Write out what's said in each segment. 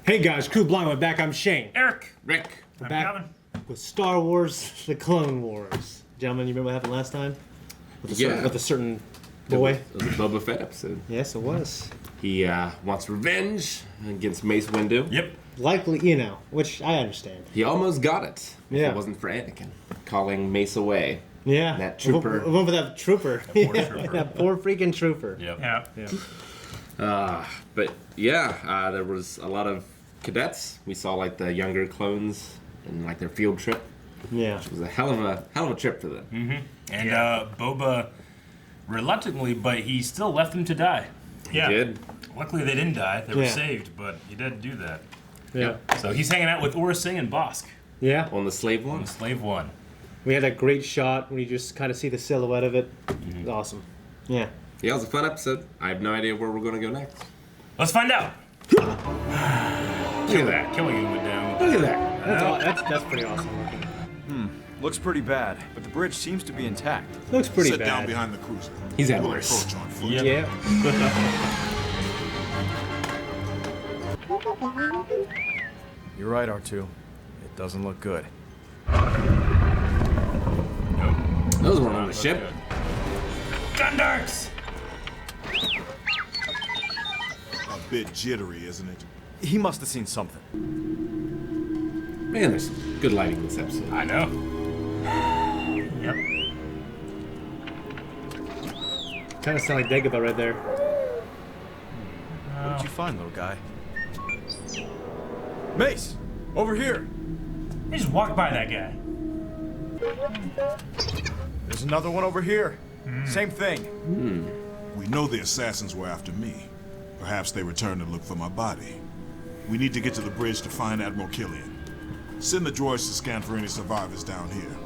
Hey guys, Crew Blind, we're back. I'm Shane. Eric. Rick. We're back with Star Wars: The Clone Wars. Gentlemen, you remember what happened last time? With a certain boy. It was a Boba Fett episode. Yes, it was. He wants revenge against Mace Windu. Yep. Likely, which I understand. He almost got it. Yeah. If it wasn't for Anakin calling Mace away. Yeah. That trooper. I went for that trooper. That poor trooper. That poor freaking trooper. Yep. Yeah. But yeah, there was a lot of cadets. We saw like the younger clones and like their field trip. Yeah. It was a hell of a trip for them. Mm-hmm. And Boba, reluctantly, but he still left them to die. He did. Luckily, they didn't die. They were saved, but he did do that. Yeah. So he's hanging out with Aurra Sing and Bosk. Yeah. On the slave one. On the Slave One. We had that great shot when you just kind of see the silhouette of it. Mm-hmm. It was awesome. Yeah. Yeah, it was a fun episode. I have no idea where we're going to go next. Let's find out. Look at that. Killing him with them. Look at that. That's pretty awesome looking. Looks pretty bad, but the bridge seems to be intact. Looks pretty Sit bad. down behind the cruiser. He's had We'll worse. approach on foot. Yep. Yeah. You're right, R2. It doesn't look good. Those weren't on the ship. Gundarks! A bit jittery, isn't it? He must have seen something. Man, there's good lighting this episode. I know. Yep. Kind of sound like Dagobah right there. What did you find, little guy? Mace! Over here! They just walked by that guy. There's another one over here. Same thing. We know the assassins were after me. Perhaps they returned to look for my body. We need to get to the bridge to find Admiral Killian. Send the droids to scan for any survivors down here.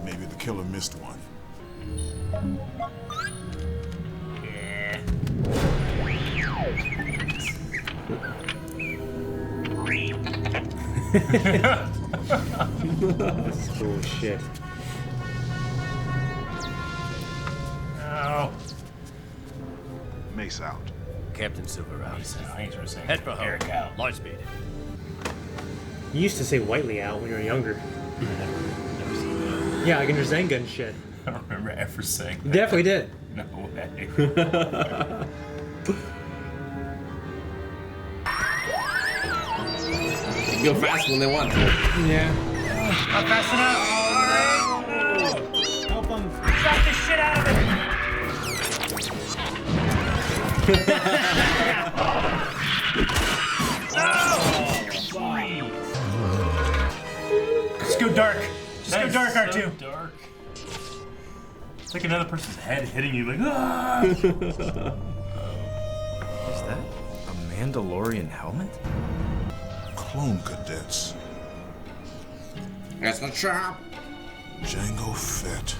Maybe the killer missed one. Yeah. This is cool as shit. Oh. Mace out. Captain Silver out. Thanks for saying. Head for home. Eric out. Light speed. You used to say Whiteley out when you were younger. Never seen that. Yeah, like in your Zen gun shit. I don't remember ever saying You that. definitely did. No way. They go fast when they want to. Yeah. Not fast enough. Help them. Shot the shit out of it. Let's go dark. Just go dark, R2. So dark. It's like another person's head hitting you like, ah! Is that a Mandalorian helmet? Clone cadets. That's the trap. Jango Fett.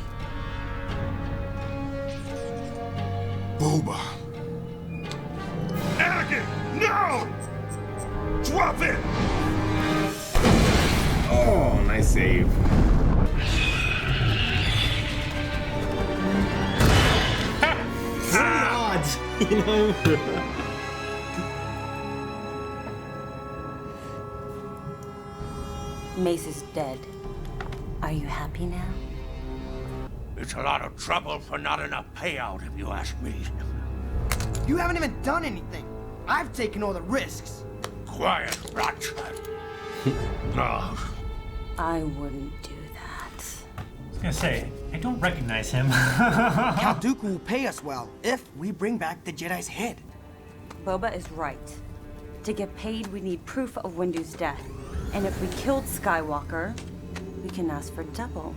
Boba. Anakin! No! Drop it! Oh, nice save. What are the odds? You know? Mace is dead. Are you happy now? It's a lot of trouble for not enough payout, if you ask me. You haven't even done anything. I've taken all the risks. Quiet, Ratchet. No. I wouldn't do that. I was gonna say, I don't recognize him. Count Dooku will pay us well if we bring back the Jedi's head. Boba is right. To get paid, we need proof of Windu's death. And if we killed Skywalker, we can ask for double.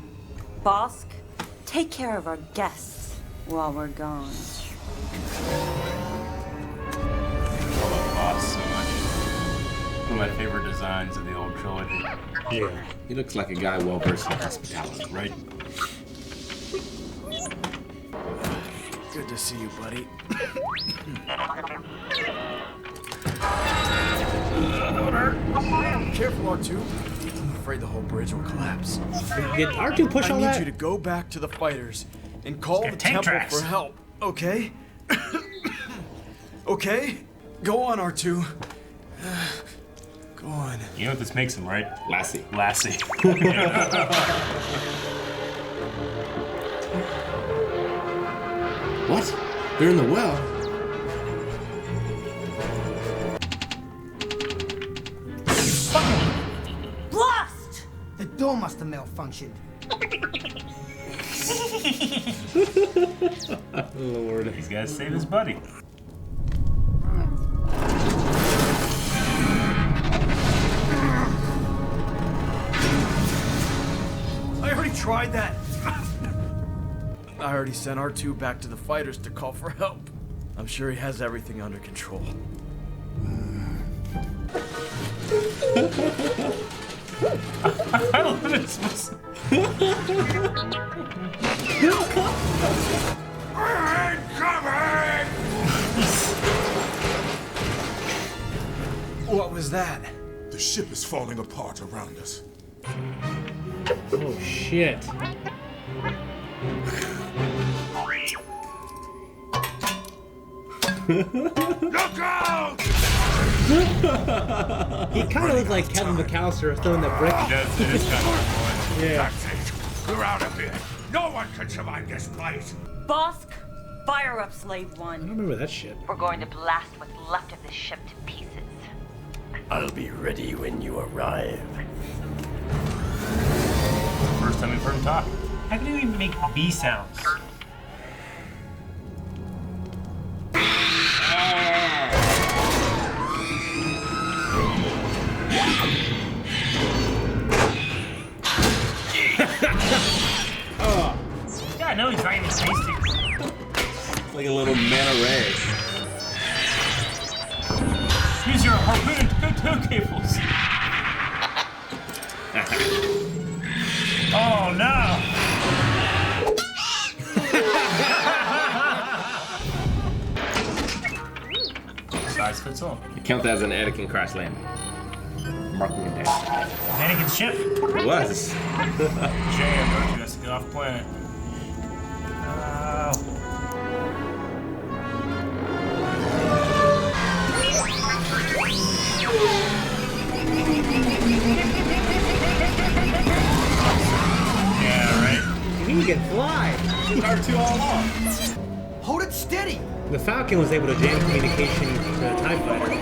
Bosk, take care of our guests while we're gone. Boss so much. One of my favorite designs of the old trilogy. Yeah. He looks like a guy well versed in hospitality. Right? Good to see you, buddy. Careful, R2. I'm afraid the whole bridge will collapse. Did R2 push I all need that? you to go back to the fighters and call Get the tank temple tracks. for help, okay? Okay? Go on, R2. Go on. You know what this makes him, right? Lassie. Lassie. What? They're in the well. Blast! The door must have malfunctioned. Lord. He's got to save his buddy. I already tried that. I already sent R2 back to the fighters to call for help. I'm sure he has everything under control. I love this. What was that? The ship is falling apart around us. Oh shit. Look out! He kind of looked like Kevin McAllister throwing that brick. It is kind of Yeah. That's it. We're out of here. No one can survive this place. Bosk, fire up Slave I don't One. remember that shit. We're going to blast what's left of this ship to pieces. I'll be ready when you arrive. First time we've heard him talk. How can you even make B sounds? Yeah, I know he's not even tasting. Like a little manta ray. Use your harpoon and tow cables. Oh no! Size fits all. Count that as an Anakin crash landing. Marking it down. Anakin's ship. It was. Jam, don't you? Has to get off planet. Yeah, right. He can fly. R2 all along. Hold it steady. The Falcon was able to jam communication to the TIE fighter.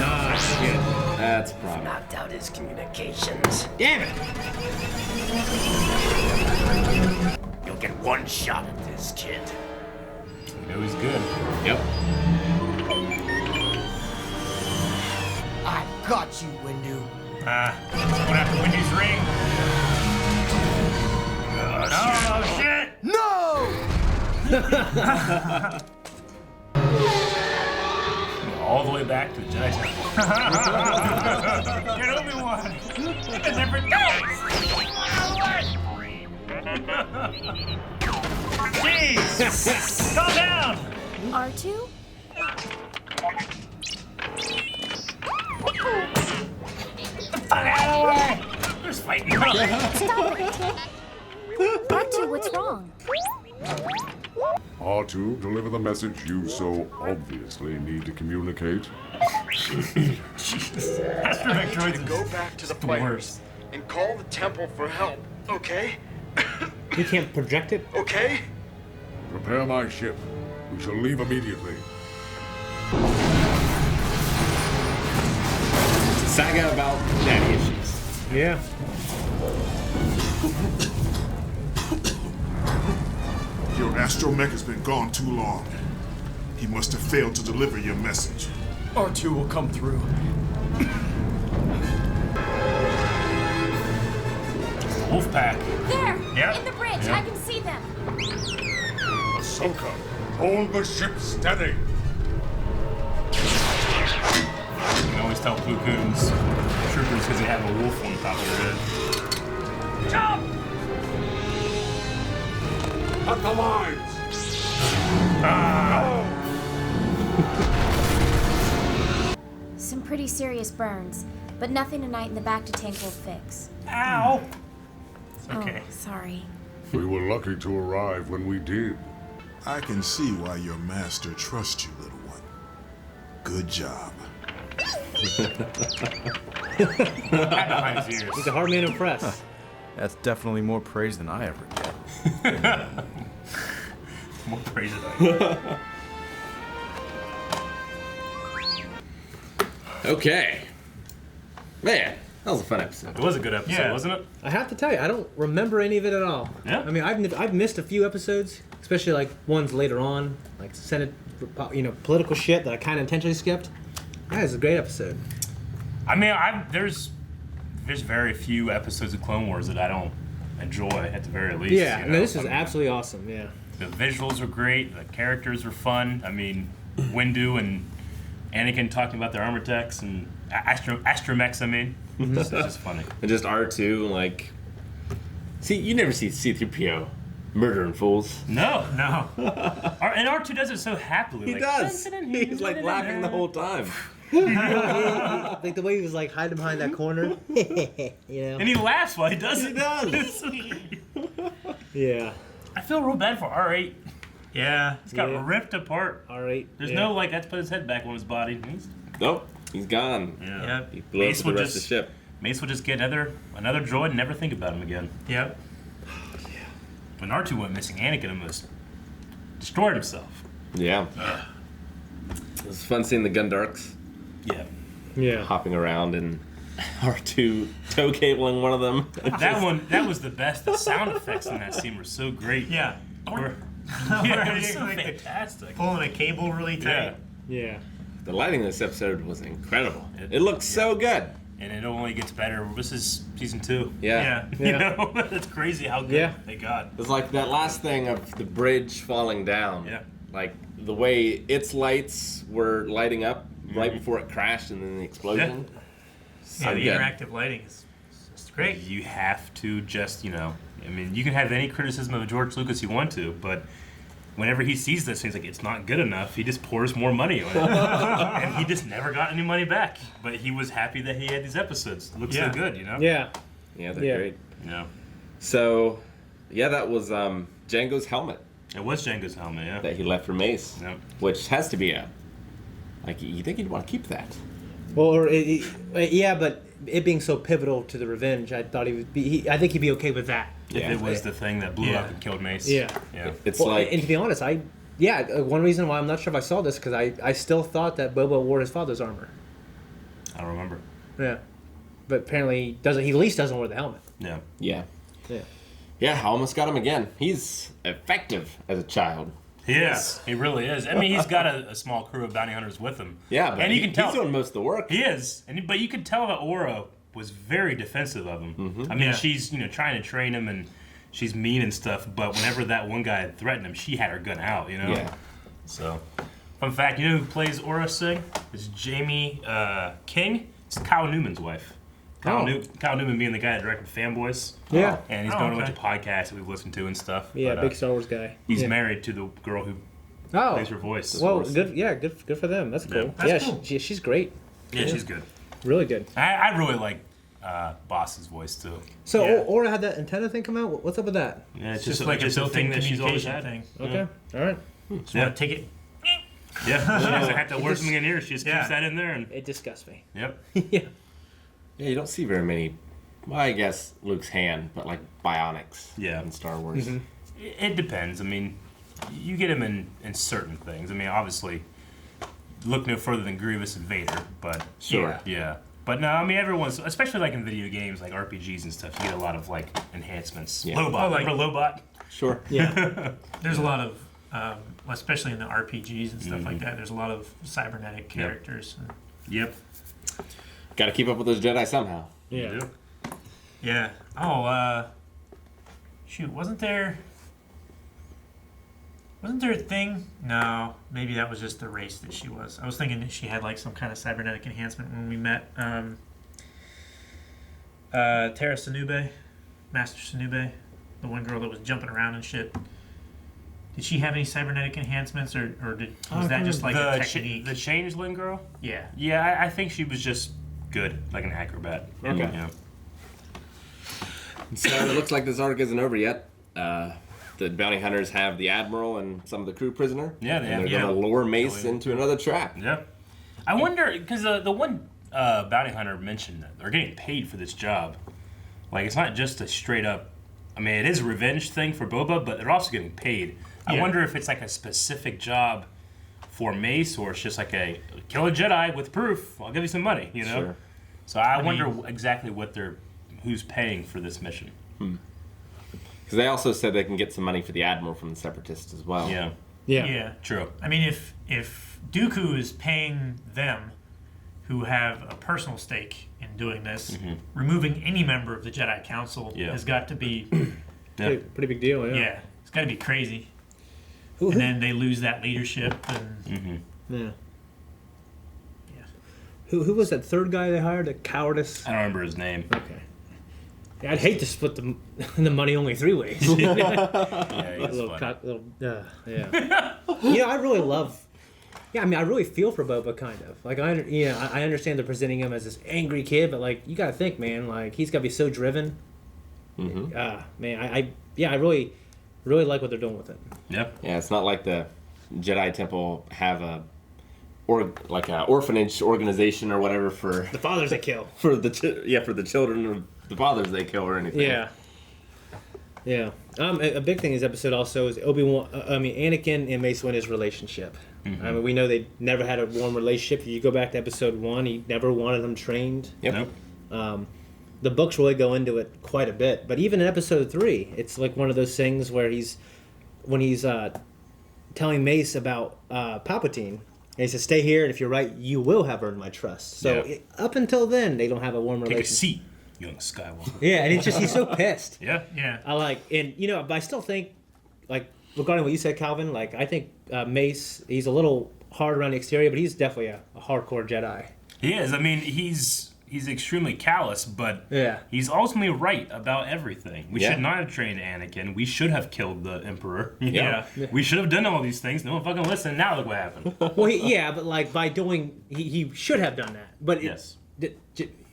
Ah, shit. That's a problem. Knocked out his communications. Damn it! You'll get one shot at this, kid. You know he's good. Yep. I got you, Windu. What after Wendy's ring? Oh, shit! No! All the way back to the Jedi Temple. Get Obi-Wan! It's a different Jeez! Calm down! R2? There's fighting. Stop it! R2, what's wrong? R2, deliver the message you so obviously need to communicate. Jesus. Astromech droids Go back to the the fighters worst. and call the temple for help, okay? You can't project it? Okay? Prepare my ship. We shall leave immediately. Saga about daddy issues. Yeah. Your astromech has been gone too long. He must have failed to deliver your message. R2 will come through. Wolfpack. There! Yep. In the bridge! Yep. I can see them! Ahsoka, hold the ship steady. You can always tell Plo Koon's troopers because they have a wolf on top of their head. Jump! Cut the lines. Some pretty serious burns, but nothing a night in the Bacta tank will fix. Ow! It's okay. Oh, sorry. We were lucky to arrive when we did. I can see why your master trusts you, little one. Good job. Behind his ears. He's a hard man to impress. That's definitely more praise than I ever get. More praise than I get. Okay. Man, that was a fun episode. It was a good episode, wasn't it? I have to tell you, I don't remember any of it at all. Yeah. I mean, I've missed a few episodes, especially like ones later on, like Senate, political shit that I kind of intentionally skipped. That is a great episode. I mean, there's very few episodes of Clone Wars that I don't enjoy at the very least. Yeah, no, this is absolutely awesome. Yeah. The visuals were great. The characters were fun. I mean, Windu and Anakin talking about their armor techs and astromechs. I mean, it's just funny. And just R2, like, see, you never see C-3PO murdering fools. No. And R2 does it so happily. He like, does. He's like laughing the whole time. Like the way he was like hiding behind that corner. And he laughs while he does it. He does. Yeah. I feel real bad for R8. Yeah. He's got ripped apart. R8. There's no like, that's put his head back on his body. Nope. He's gone. Yeah. He blew up the rest of the ship. Mace will just get another droid and never think about him again. Yep. When R2 went missing, Anakin almost destroyed himself. Yeah. It was fun seeing the Gundarks. Yeah. Hopping around and R2 toe cabling one of them. That was the best. The sound effects in that scene were so great. Yeah. It was so fantastic. Pulling a cable really tight. Yeah. The lighting in this episode was incredible. It looked so good. And it only gets better. This is season 2. Yeah. You know, it's crazy how good they got. It was like that last thing of the bridge falling down. Yeah. Like the way its lights were lighting up right before it crashed and then the explosion. Yeah, the interactive lighting is great. You have to just, I mean, you can have any criticism of George Lucas you want to, but whenever he sees this, he's like, it's not good enough. He just pours more money on it. And he just never got any money back. But he was happy that he had these episodes. It looks so good, Yeah. Yeah, they're great. Yeah. So, that was Django's helmet. It was Django's helmet, yeah. That he left for Mace. Yep. Which has to be you think he'd want to keep that? Well, but it being so pivotal to the revenge, I thought he would be. I think he'd be okay with that. If it was the thing that blew up and killed Mace. Yeah. It's and to be honest, one reason why I'm not sure if I saw this because I still thought that Boba wore his father's armor. I don't remember. Yeah, but apparently he doesn't. He at least doesn't wear the helmet. Yeah. Yeah, I almost got him again. He's effective as a child. He is. He really is. I mean, he's got a small crew of bounty hunters with him. Yeah, but and you can tell he's doing most of the work. He is, but you can tell that Aura was very defensive of him. Mm-hmm. I mean, she's trying to train him and she's mean and stuff. But whenever that one guy had threatened him, she had her gun out. Yeah. So, fun fact: you know who plays Aura Singh? It's Jamie King. It's Kyle Newman's wife. Kyle Newman being the guy that directed Fanboys. Yeah. And he's going to a bunch of podcasts that we've listened to and stuff. Yeah, but, big Star Wars guy. He's married to the girl who plays her voice. Well, good. Yeah, good for them. That's cool. Yeah, that's cool. She's great. Yeah, she's good. Really good. I really like Boss's voice too. So Aura had that antenna thing come out. What's up with that? Yeah, it's just like a built-in that she's always communication had. Okay. All right. Just want to take it. Yeah, she doesn't have to word something in here. She just keeps that in there. And it disgusts me. Yep. Yeah, you don't see very many. Well, I guess Luke's hand, but like bionics. In Star Wars. Mm-hmm. It depends. I mean, you get him in certain things. I mean, obviously, look no further than Grievous and Vader, but Sure. Yeah. But no, I mean, everyone's, especially like in video games, like RPGs and stuff, you get a lot of like enhancements. Yeah. Lobot, remember Lobot? Sure. Yeah. There's a lot of, especially in the RPGs and stuff like that, there's a lot of cybernetic characters. Yep. Got to keep up with those Jedi somehow. Yeah. You do. Yeah. Oh, shoot, wasn't there a thing? No, maybe that was just the race that she was. I was thinking that she had like some kind of cybernetic enhancement when we met Tara Sanube, Master Sanube, the one girl that was jumping around and shit. Did she have any cybernetic enhancements, or was that just like a technique? The changeling girl? Yeah. Yeah, I think she was just good, like an acrobat. Okay. Yeah. So it looks like this arc isn't over yet. The bounty hunters have the admiral and some of the crew prisoner. Yeah, they're going to lure Mace into another trap. Yeah. I wonder, because the one bounty hunter mentioned that they're getting paid for this job. Like, it's not just a straight up. I mean, it is a revenge thing for Boba, but they're also getting paid. I wonder if it's like a specific job for Mace, or it's just like a kill a Jedi with proof. I'll give you some money, you know. Sure. So I wonder exactly who's paying for this mission. Because they also said they can get some money for the Admiral from the Separatists as well. Yeah. True. I mean, if Dooku is paying them, who have a personal stake in doing this, removing any member of the Jedi Council has got to be pretty big deal. Yeah, it's got to be crazy. And then they lose that leadership. And Who was that third guy they hired? The cowardice. I don't remember his name. Okay. Yeah, I'd hate to split the money only 3 ways. Yeah, he's yeah. You know, I really love. Yeah, I mean, I really feel for Boba, kind of. Like, I understand they're presenting him as this angry kid, but like, you gotta think, man. Like, he's gotta be so driven. Man, I really like what they're doing with it. Yep. Yeah, it's not like the Jedi Temple have an orphanage organization or whatever for the fathers they kill. For the children of the fathers they kill or anything. Yeah. A big thing in this episode also is Anakin and Mace Windu's relationship. I mean, we know they never had a warm relationship. If you go back to episode 1, he never wanted them trained. Yep. The books really go into it quite a bit, but even in episode 3, it's like one of those things where when he's telling Mace about Palpatine, and he says, "Stay here, and if you're right, you will have earned my trust." So up until then, they don't have a warm relationship. Take a seat, young Skywalker. Yeah, and he's so pissed. Yeah. But I still think, like, regarding what you said, Calvin, like, I think Mace, he's a little hard around the exterior, but he's definitely a hardcore Jedi. He is. I mean, he's extremely callous, but yeah, he's ultimately right about everything. We should not have trained Anakin. We should have killed the Emperor. We should have done all these things. No one fucking listened. Now look what happened. Well, but like by doing, he should have done that. But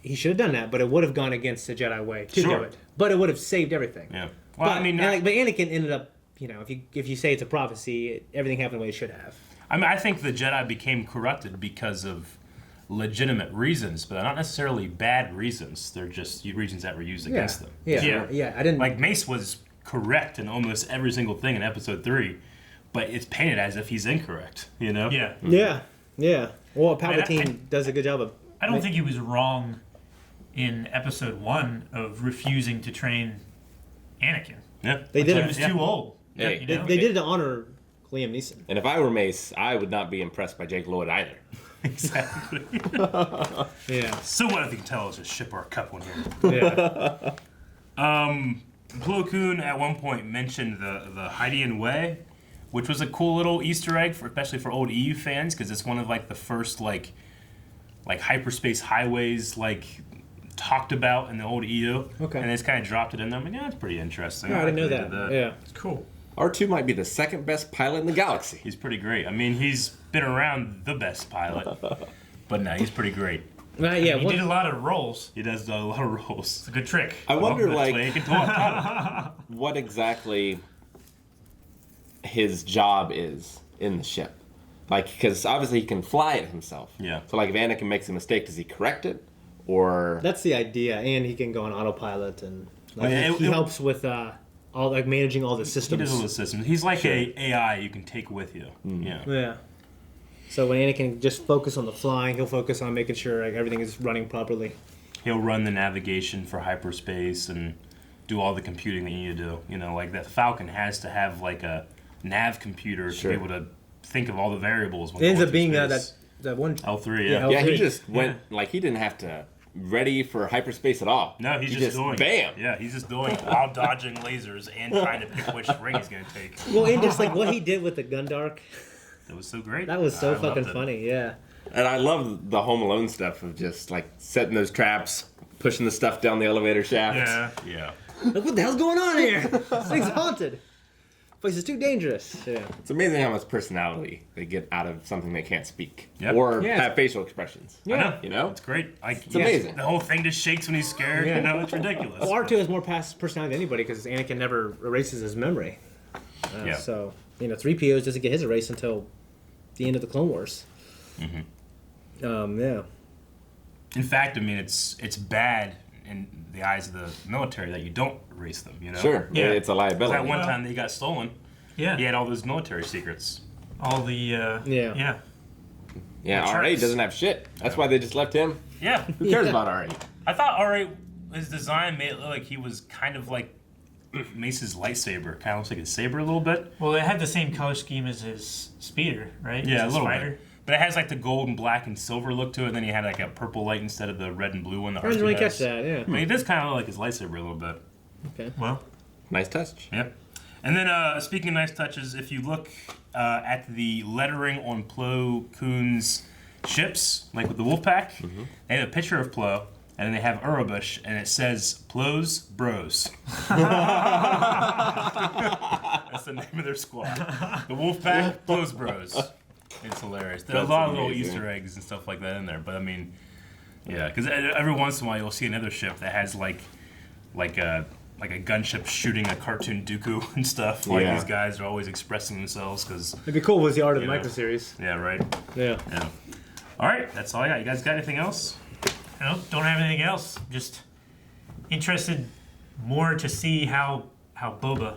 he should have done that. But it would have gone against the Jedi way to do it. But it would have saved everything. Yeah. Well, but Anakin ended up. You know, if you say it's a prophecy, everything happened the way it should have. I mean, I think the Jedi became corrupted because of legitimate reasons, but not necessarily bad reasons. They're just reasons that were used against them. Yeah. I didn't like Mace was correct in almost every single thing in Episode 3, but it's painted as if he's incorrect. You know? Yeah. Well, Palpatine does a good job of. I don't think he was wrong in Episode 1 of refusing to train Anakin. Yeah, they did. He was too old. Hey, they did it to honor Liam Neeson. And if I were Mace, I would not be impressed by Jake Lloyd either. Exactly. So what if you can tell us to ship our cup one here? Plo Koon at one point mentioned the Hydian Way, which was a cool little Easter egg, especially for old EU fans, because it's one of like the first like hyperspace highways talked about in the old EU. Okay. And they just kind of dropped it in there. I'm like, yeah, that's pretty interesting. I didn't know that. Yeah, it's cool. R2 might be the second best pilot in the galaxy. He's pretty great. I mean, he's been around the best pilot, but no, he's pretty great. He did a lot of roles. He does a lot of roles. It's a good trick. I wonder, that's why he can talk. what exactly his job is in the ship. Because obviously he can fly it himself. Yeah. So, if Anakin makes a mistake, does he correct it? Or... That's the idea, and he can go on autopilot, and he helps with all managing all the systems. He does all the systems. He's like a AI you can take with you. Yeah. So when Anakin just focus on the flying, he'll focus on making sure everything is running properly. He'll run the navigation for hyperspace and do all the computing that you need to do. You know, like that Falcon has to have a nav computer to be able to think of all the variables. It ends up being that one L3. Yeah, he just went he didn't have to ready for hyperspace at all. No, he's just doing. Bam! Yeah, he's just doing while dodging lasers and trying to pick which ring he's gonna take. Well, and just what he did with the Gundark. That was so great. That was so fucking funny. Yeah. And I love the Home Alone stuff of just setting those traps, pushing the stuff down the elevator shaft. Yeah. What the hell's going on here? This thing's haunted. Place is too dangerous. Yeah. It's amazing how much personality they get out of something they can't speak or have facial expressions. Yeah, you know, it's great. It's amazing. The whole thing just shakes when he's scared. Yeah. You know, it's ridiculous. Well, R2 has more past personality than anybody because Anakin never erases his memory. So 3PO doesn't get his erased until the end of the Clone Wars. Mm-hmm. Yeah. In fact, I mean, it's bad in the eyes of the military that you don't erase them, you know? Sure, yeah, it's a liability. That one time that he got stolen, he had all those military secrets. All the, Yeah, R8 doesn't have shit. That's why they just left him. Yeah. Who cares about R8? I thought R8, his design made it look like he was kind of like Mace's lightsaber. Kind of looks like his saber a little bit. Well, it had the same color scheme as his speeder, right? Yeah, a His little fighter. bit. But it has like the gold and black and silver look to it, and then he had like a purple light instead of the red and blue one. I didn't really catch that, yeah. I mean, it does kind of look like his lightsaber a little bit. Okay. Well, nice touch. Yep. And then, speaking of nice touches, if you look at the lettering on Plo Koon's ships, like with the Wolfpack, they have a picture of Plo, and then they have Urobush, and it says Plo's Bros. That's the name of their squad. The Wolfpack, Plo's Bros. It's hilarious. There are a lot of little Easter eggs and stuff like that in there, but I mean, yeah, because every once in a while you'll see another ship that has like a gunship shooting a cartoon Dooku and stuff. Like these guys are always expressing themselves because it'd be cool with the art of the micro series. Yeah, right. Yeah. All right, that's all I got. You guys got anything else? No, don't have anything else. Just interested more to see how Boba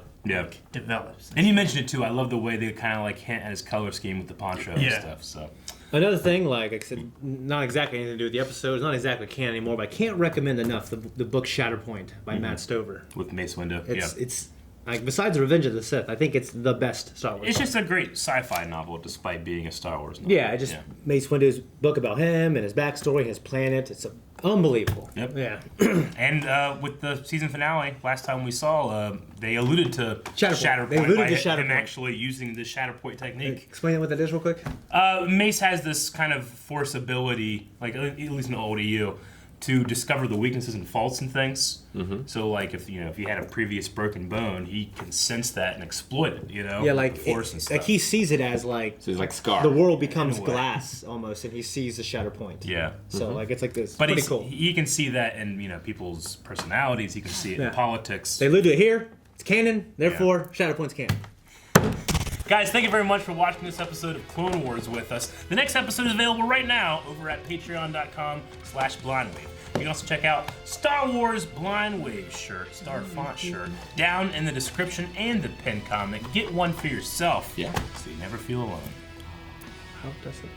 develops. And you mentioned it too. I love the way they kind of like hint at his color scheme with the poncho and stuff. So another thing, like I said, not exactly anything to do with the episode. It's not exactly canon anymore, but I can't recommend enough the book Shatterpoint by Matt Stover with Mace Windu. It's like besides Revenge of the Sith, I think it's the best Star Wars. It's just a great sci-fi novel, despite being a Star Wars novel. Yeah, Mace Windu's book about him and his backstory, his planet. It's unbelievable. Yep. Yeah. And with the season finale, last time we saw, they alluded to Shatterpoint. They alluded by to Shatterpoint. him actually using the Shatterpoint technique. Explain what that is real quick. Mace has this kind of force ability, like at least in the old EU, to discover the weaknesses and faults in things. So, like if he had a previous broken bone, he can sense that and exploit it. You know, Yeah, like the force and stuff. like he sees it as like so he's like Scar. The world becomes glass almost, and he sees the Shatterpoint. Yeah. So like it's like this. But pretty cool. he can see that in people's personalities. He can see it in politics. They allude to it here. It's canon. Therefore, Shatterpoint's canon. Guys, thank you very much for watching this episode of Clone Wars with us. The next episode is available right now over at patreon.com/blindwave. You can also check out Star Wars Blind Wave shirt, Star Font shirt, down in the description and the pinned comment. Get one for yourself. Yeah. So you never feel alone. How does it?